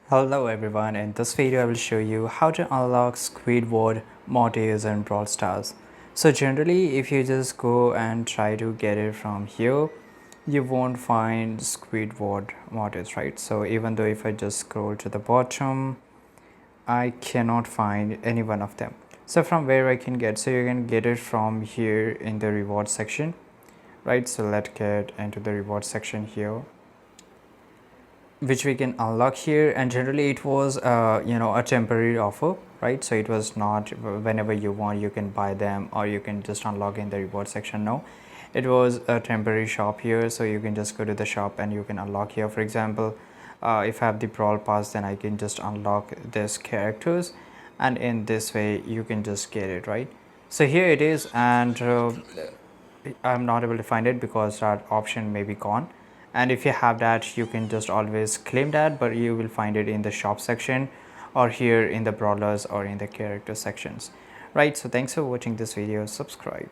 Hello everyone, in this video I will show you how to unlock Squidward Mortis in Brawl Stars. So generally if you just go and try to get it from here, you won't find Squidward Mortis, right? So even though if I just scroll to the bottom, I cannot find any one of them. So from where I can get, so you can get it from here in the reward section, right? So let's get into the reward section here, which we can unlock here. And generally it was a temporary offer, right? So it was not whenever you want you can buy them or you can just unlock in the reward section. No, it was a temporary shop here, so you can just go to the shop and you can unlock here. For example, if I have the Brawl pass, then I can just unlock this characters, and in this way you can just get it, right? So here it is, and I'm not able to find it because that option may be gone. And if you have that, you can just always claim that, but you will find it in the shop section or here in the brawlers or in the character sections, right? So thanks for watching this video. Subscribe.